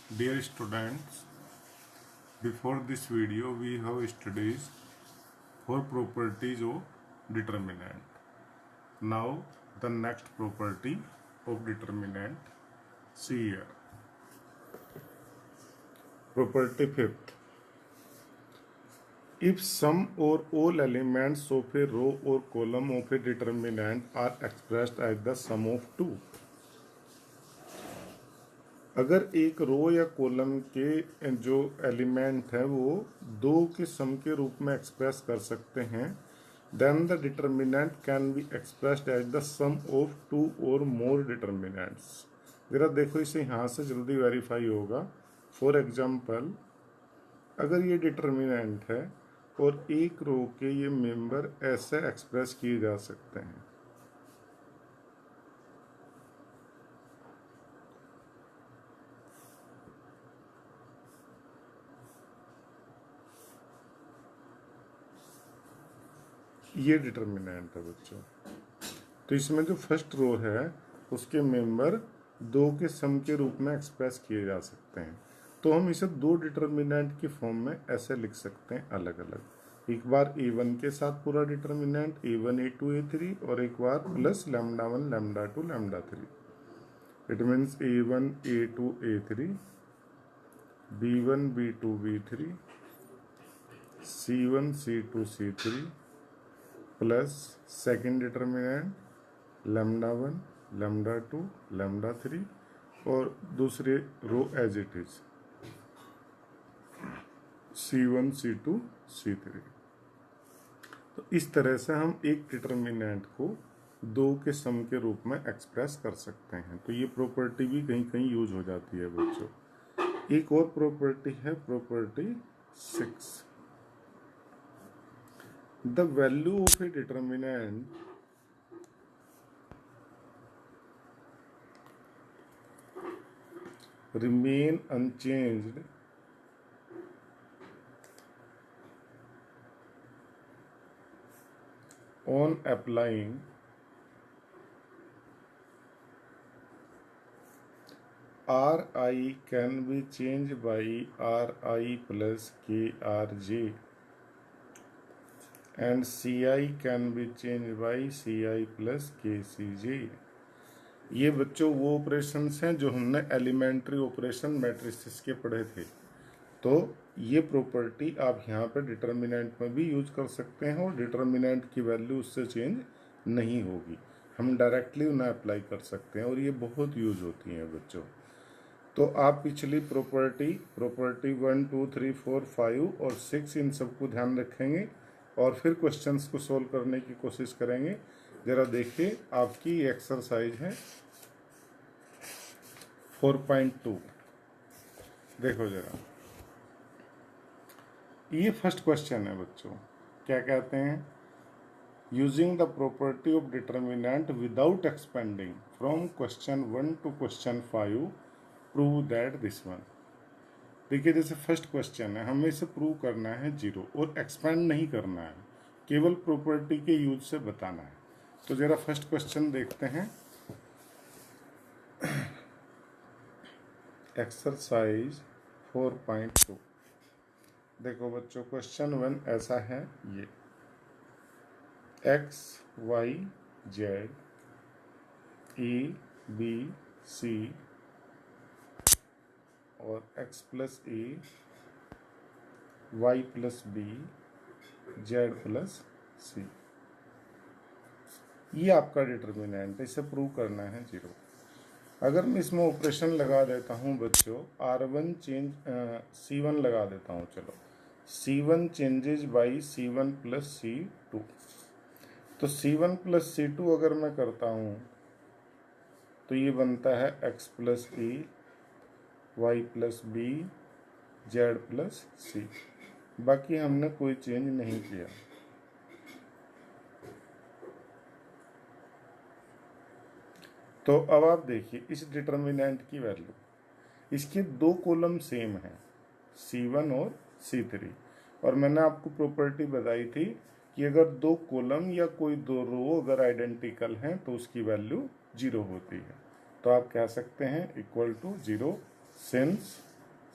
Dear students, before this video we have studied four properties of determinant. Now the next property of determinant. See here. Property fifth. If some or all elements of a row or column of a determinant are expressed as the sum of two. अगर एक रो या column के जो element है वो दो के सम के रूप में एक्सप्रेस कर सकते हैं, then the determinant can be expressed as the sum of two or more determinants. जरा देखो, इसे यहाँ से जल्दी वेरीफाई होगा। फॉर एग्जाम्पल, अगर ये डिटर्मिनेंट है और एक रो के ये मेंबर ऐसे एक्सप्रेस किए जा सकते हैं। ये डिटर्मिनेंट है बच्चों। तो इसमें जो फर्स्ट रो है उसके मेंबर दो के सम के रूप में एक्सप्रेस किए जा सकते हैं। तो हम इसे दो डिटर्मिनेंट की फॉर्म में ऐसे लिख सकते हैं अलग अलग। एक बार a1 के साथ पूरा डिटर्मिनेंट a1 a2 a3 और एक बार plus λ1 λ2 λ3। It means a1 a2 a3 b1 b2 b3 c1 c2 c3 plus second determinant λ1 λ2 λ3 और दूसरे रो as it is c1 c2 c3। तो इस तरह से हम एक डिटर्मिनेंट को दो के सम के रूप में एक्सप्रेस कर सकते हैं। तो ये प्रॉपर्टी भी कहीं कहीं यूज हो जाती है बच्चों। एक और प्रॉपर्टी है property 6। The value of a determinant remain unchanged on applying Ri can be changed by Ri plus Krj and Ci can be changed by Ci plus Kcj। ये बच्चों वो ऑपरेशंस हैं जो हमने एलिमेंट्री ऑपरेशन मैट्रिसेस के पढ़े थे। तो ये प्रॉपर्टी आप यहाँ पे डिटर्मिनेंट में भी यूज कर सकते हैं और डिटर्मिनेंट की वैल्यू उससे चेंज नहीं होगी। हम डायरेक्टली उन्हें अप्लाई कर सकते हैं और ये बहुत यूज होती हैं बच्चों। तो आप पिछली प्रॉपर्टी 1 2 3 4 5 और 6 इन सबको ध्यान रखेंगे और फिर क्वेश्चंस को सोल्व करने की कोशिश करेंगे। जरा देखिए, आपकी एक्सरसाइज है 4.2। देखो जरा, ये फर्स्ट क्वेश्चन है बच्चों। क्या कहते हैं? Using the property of determinant without expanding from question 1 to question 5 prove that this one. देखिए, जैसे फर्स्ट क्वेश्चन है, हमें इसे प्रूव करना है जीरो और एक्सपेंड नहीं करना है, केवल प्रॉपर्टी के यूज से बताना है। तो जरा फर्स्ट क्वेश्चन देखते हैं। एक्सरसाइज 4.2। देखो बच्चों, क्वेश्चन 1 ऐसा है, ये x y z e b c और x plus a y plus b z plus c, ये आपका डिटर्मिनेंट है। इसे प्रूव करना है जीरो। अगर मैं इसमें ऑपरेशन लगा देता हूँ बच्चों, r1 चेंज c1 लगा देता हूँ। चलो, c1 changes by c1 plus c2। तो c1 प्लस c2 अगर मैं करता हूँ तो ये बनता है x plus a y plus b z plus c. बाकी हमने कोई चेंज नहीं किया। तो अब आप देखिए इस डिटर्मिनेंट की वैल्यू, इसके दो कॉलम सेम हैं, c1 और c3। और मैंने आपको प्रॉपर्टी बताई थी कि अगर दो कॉलम या कोई दो रो अगर आइडेंटिकल हैं तो उसकी वैल्यू जीरो होती है। तो आप कह सकते हैं equal to zero since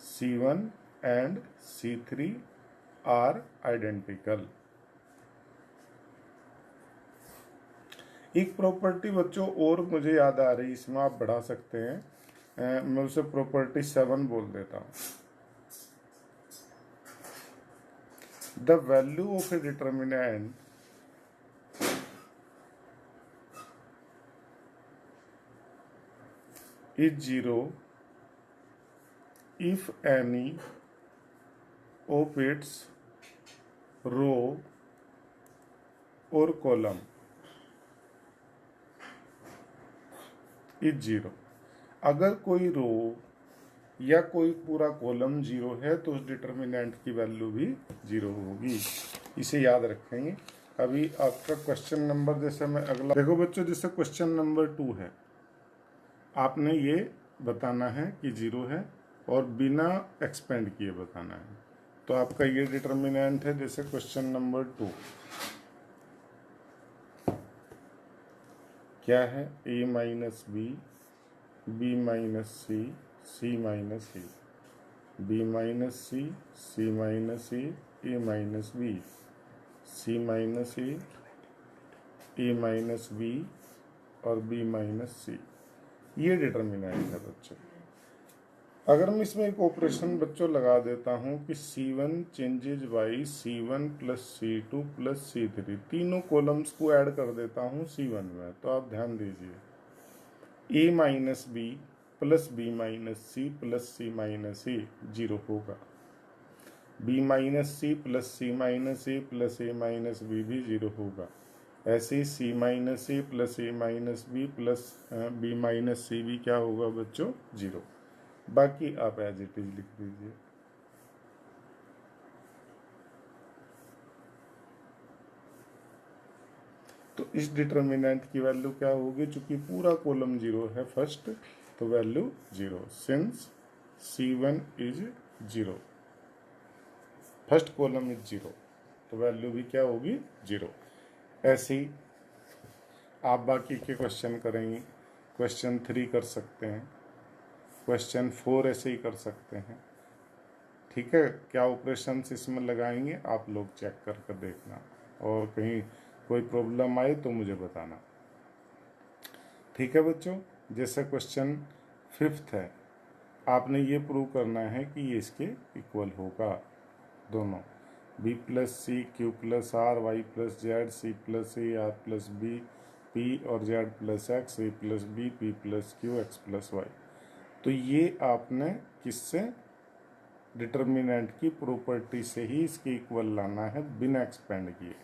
C1 and C3 are identical। एक प्रॉपर्टी बच्चों और मुझे याद आ रही, इसमें आप बढ़ा सकते हैं, मैं उसे प्रॉपर्टी 7 बोल देता हूं। The value of A determinant is 0 if any of its row or column is 0। अगर कोई रो या कोई पूरा कॉलम 0 है तो उस डिटर्मिनेंट की वैल्यू भी 0 होगी। इसे याद रखेंगे। अभी आपका क्वेश्चन नंबर, जैसे मैं अगला देखो बच्चों, जैसे क्वेश्चन नंबर 2 है, आपने ये बताना है कि 0 है और बिना एक्सपेंड किए बताना है। तो आपका ये डिटर्मिनेंट है। जैसे क्वेश्चन नंबर 2 क्या है, a minus B, B minus C, C minus A, B minus C, C minus A minus B, C minus A minus B और बी माइनस सी। ये डिटर्मिनेंट है बच्चों। अगर मैं इसमें एक ऑपरेशन बच्चों लगा देता हूं कि C1 changes by C1 plus C2 plus C3, तीनों कॉलम्स को ऐड कर देता हूं C1 में, तो आप ध्यान दीजिए A minus b plus b minus c plus c minus a 0 होगा। B minus c plus c minus a plus a minus b भी 0 होगा। ऐसे ही c minus a plus a minus b plus b minus c भी क्या होगा बच्चों, 0। बाकी आप एज इट इज लिख दीजिए। तो इस डिटर्मिनेंट की वैल्यू क्या होगी, चूंकि पूरा कॉलम 0 है फर्स्ट, तो value 0। Since C1 is 0, first column is 0, तो वैल्यू भी क्या होगी, 0। ऐसे ही आप बाकी के क्वेश्चन करेंगे। क्वेश्चन 3 कर सकते हैं, क्वेश्चन 4 ऐसे ही कर सकते हैं। ठीक है, क्या ऑपरेशंस इसमें लगाएंगे आप लोग चेक कर देखना, और कहीं कोई प्रॉब्लम आए तो मुझे बताना। ठीक है बच्चों, जैसे क्वेश्चन 5 है, आपने ये प्रूव करना है कि ये इसके इक्वल होगा दोनों, b plus c q plus r y plus z c plus a r plus b p और z plus x a plus b p plus q x plus y. तो ये आपने किससे, डिटर्मिनेंट की प्रॉपर्टी से ही इसके इक्वल लाना है बिना एक्सपेंड किए।